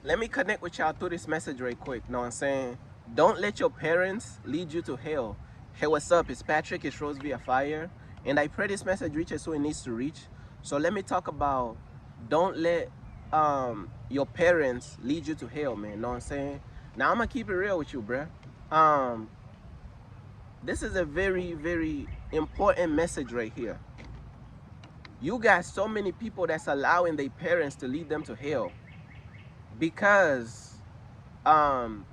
Let me connect with y'all through this message right quick. Know what I'm saying? Don't let your parents lead you to hell. Hey, what's up? It's Patrick. It's Rose via Fire. And I pray this message reaches who it needs to reach. So let me talk about don't let your parents lead you to hell, man. Know what I'm saying? Now I'm gonna keep it real with you, bruh. Um, this is a very, very important message right here. You got so many people that's allowing their parents to lead them to hell because um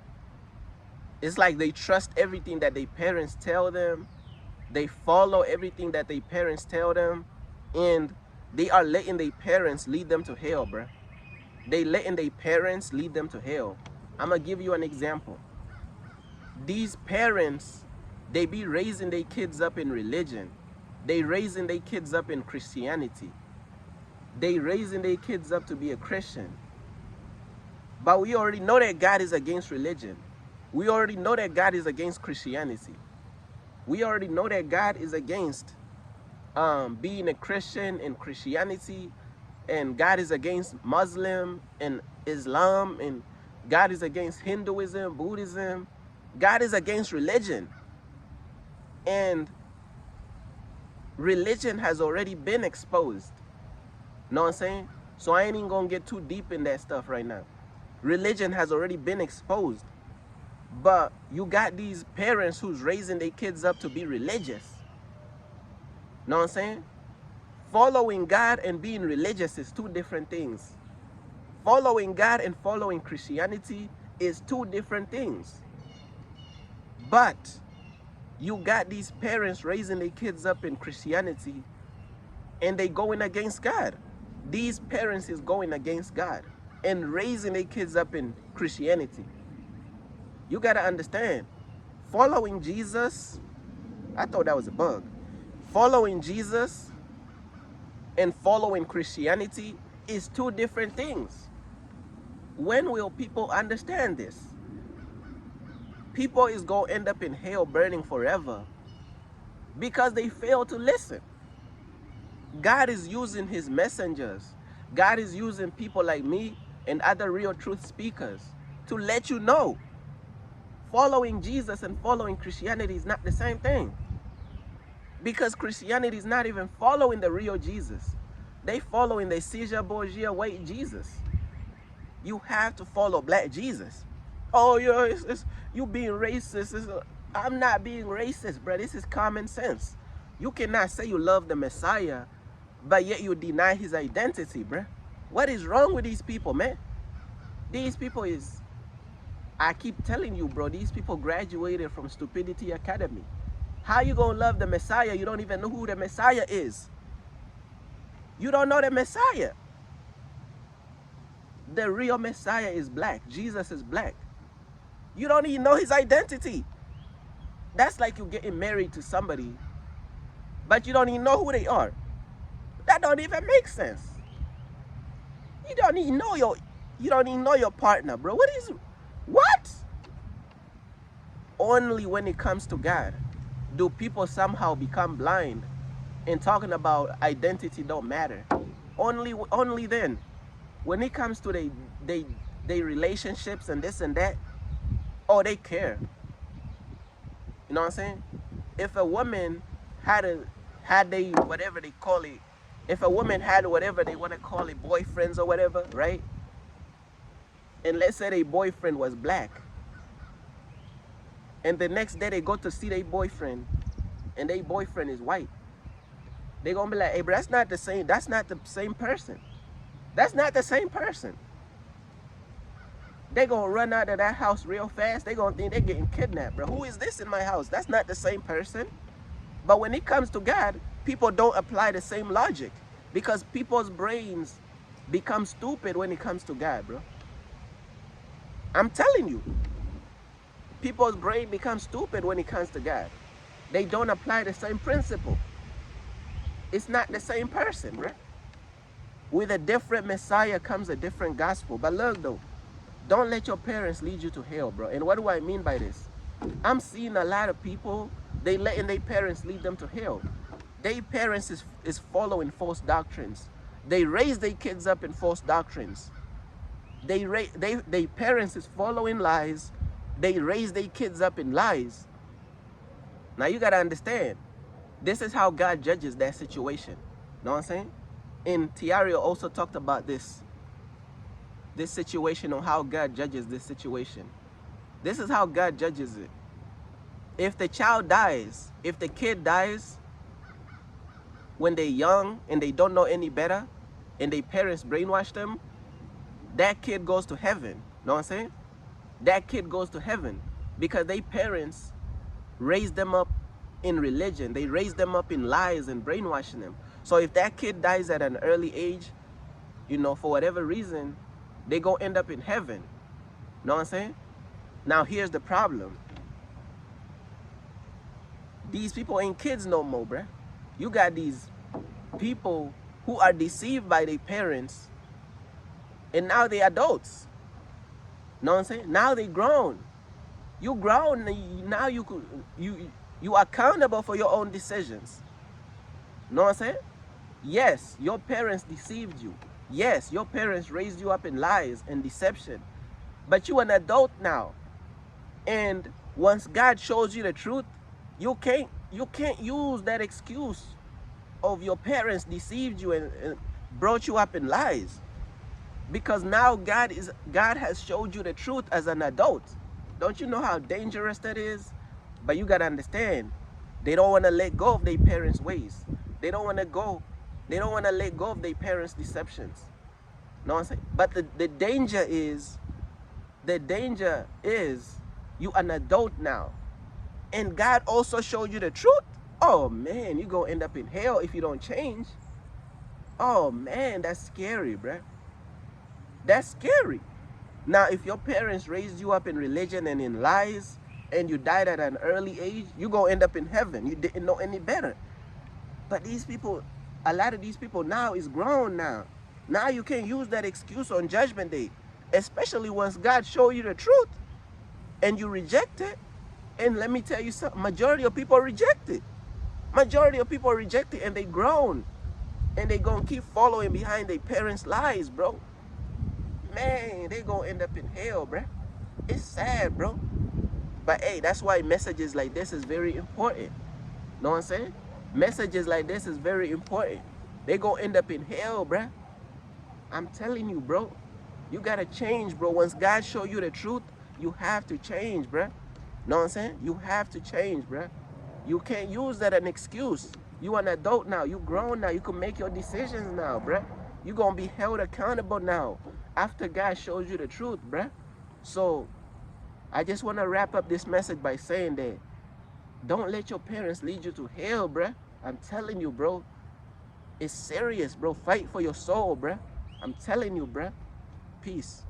it's like they trust everything that their parents tell them. They follow everything that their parents tell them, and they are letting their parents lead them to hell, bruh. They letting their parents lead them to hell. I'm gonna give you an example. These parents, they be raising their kids up in religion. They raising their kids up in Christianity. They raising their kids up to be a Christian. But we already know that God is against religion. We already know that God is against Christianity. We already know that God is against being a Christian and Christianity, and God is against Muslim and Islam, and God is against Hinduism, Buddhism. God is against religion. And religion has already been exposed. Know what I'm saying? So I ain't even gonna get too deep in that stuff right now. Religion has already been exposed. But you got these parents who's raising their kids up to be religious. Know what I'm saying? Following God and being religious is two different things. Following God and following Christianity is two different things. But you got these parents raising their kids up in Christianity and they going against God. These parents is going against God and raising their kids up in Christianity. You got to understand, following Jesus, I thought that was a bug. Following Jesus and following Christianity is two different things. When will people understand this? People is going to end up in hell burning forever because they fail to listen. God is using his messengers. God is using people like me and other real truth speakers to let you know following Jesus and following Christianity is not the same thing. Because Christianity is not even following the real Jesus. They following the Caesar Borgia white Jesus. You have to follow black Jesus. Oh, you being racist. I'm not being racist, bro. This is common sense. You cannot say you love the Messiah, but yet you deny his identity, bro. What is wrong with these people, man? These people is, I keep telling you, bro, these people graduated from Stupidity Academy. How you gonna love the Messiah? You don't even know who the Messiah is. You don't know the Messiah. The real Messiah is black. Jesus is black. You don't even know his identity. That's like you getting married to somebody, but you don't even know who they are. That don't even make sense. You don't even know your partner, bro. What? Only when it comes to God do people somehow become blind and talking about identity don't matter. Only then. When it comes to they relationships and this and that, oh, they care. You know what I'm saying? If a woman had they whatever they call it, if a woman had whatever they want to call it, boyfriends or whatever, right? And let's say their boyfriend was black, and the next day they go to see their boyfriend, and their boyfriend is white, they gonna be like, hey, bro, that's not the same. That's not the same person. That's not the same person. They gonna run out of that house real fast. They gonna think they're getting kidnapped, bro. Who is this in my house? That's not the same person. But when it comes to God, people don't apply the same logic because people's brains become stupid when it comes to God, bro. I'm telling you, people's brain becomes stupid when it comes to God. They don't apply the same principle. It's not the same person, bro. With a different Messiah comes a different gospel. But look though, don't let your parents lead you to hell, bro. And what do I mean by this? I'm seeing a lot of people, they letting their parents lead them to hell. Their parents is following false doctrines. They raise their kids up in false doctrines. They parents is following lies. They raise their kids up in lies. Now you gotta understand, this is how God judges that situation. Know what I'm saying? And Tiario also talked about this situation on how God judges this situation. This is how God judges it. If the child dies, if the kid dies when they're young and they don't know any better, and their parents brainwash them, that kid goes to heaven. Know what I'm saying? That kid goes to heaven because their parents raised them up in religion. They raised them up in lies and brainwashing them. So if that kid dies at an early age, you know, for whatever reason, they go end up in heaven. Know what I'm saying? Now here's the problem. These people ain't kids no more, bruh. You got these people who are deceived by their parents, and now they adults. Know what I'm saying? Now they grown. You grown, now you accountable for your own decisions. Know what I'm saying? Yes, your parents deceived you. Yes, your parents raised you up in lies and deception. But you an adult now. And once God shows you the truth, you can't use that excuse of your parents deceived you and brought you up in lies. Because now God has showed you the truth as an adult. Don't you know how dangerous that is? But you gotta understand, they don't want to let go of their parents' ways. They don't want to let go of their parents' deceptions. Know what I'm saying? But the danger is you an adult now. And God also showed you the truth. Oh man, you gonna end up in hell if you don't change. Oh man, that's scary, bruh. That's scary. Now, if your parents raised you up in religion and in lies, and you died at an early age, you gonna end up in heaven. You didn't know any better. But these people, a lot of these people now is grown now. Now you can't use that excuse on Judgment Day, especially once God show you the truth and you reject it. And let me tell you something, majority of people reject it. Majority of people reject it, and they grown. And they gonna keep following behind their parents' lies, bro. Man, they gonna end up in hell, bro. It's sad, bro. But hey, that's why messages like this is very important. Know what I'm saying? Messages like this is very important. They gonna end up in hell, bro. I'm telling you, bro. You gotta change, bro. Once God show you the truth, you have to change, bro. Know what I'm saying? You have to change, bro. You can't use that as an excuse. You an adult now. You grown now. You can make your decisions now, bro. You gonna be held accountable now after God shows you the truth, bro. So I just want to wrap up this message by saying that don't let your parents lead you to hell, bro. I'm telling you, bro. It's serious, bro. Fight for your soul, bro. I'm telling you, bro. Peace.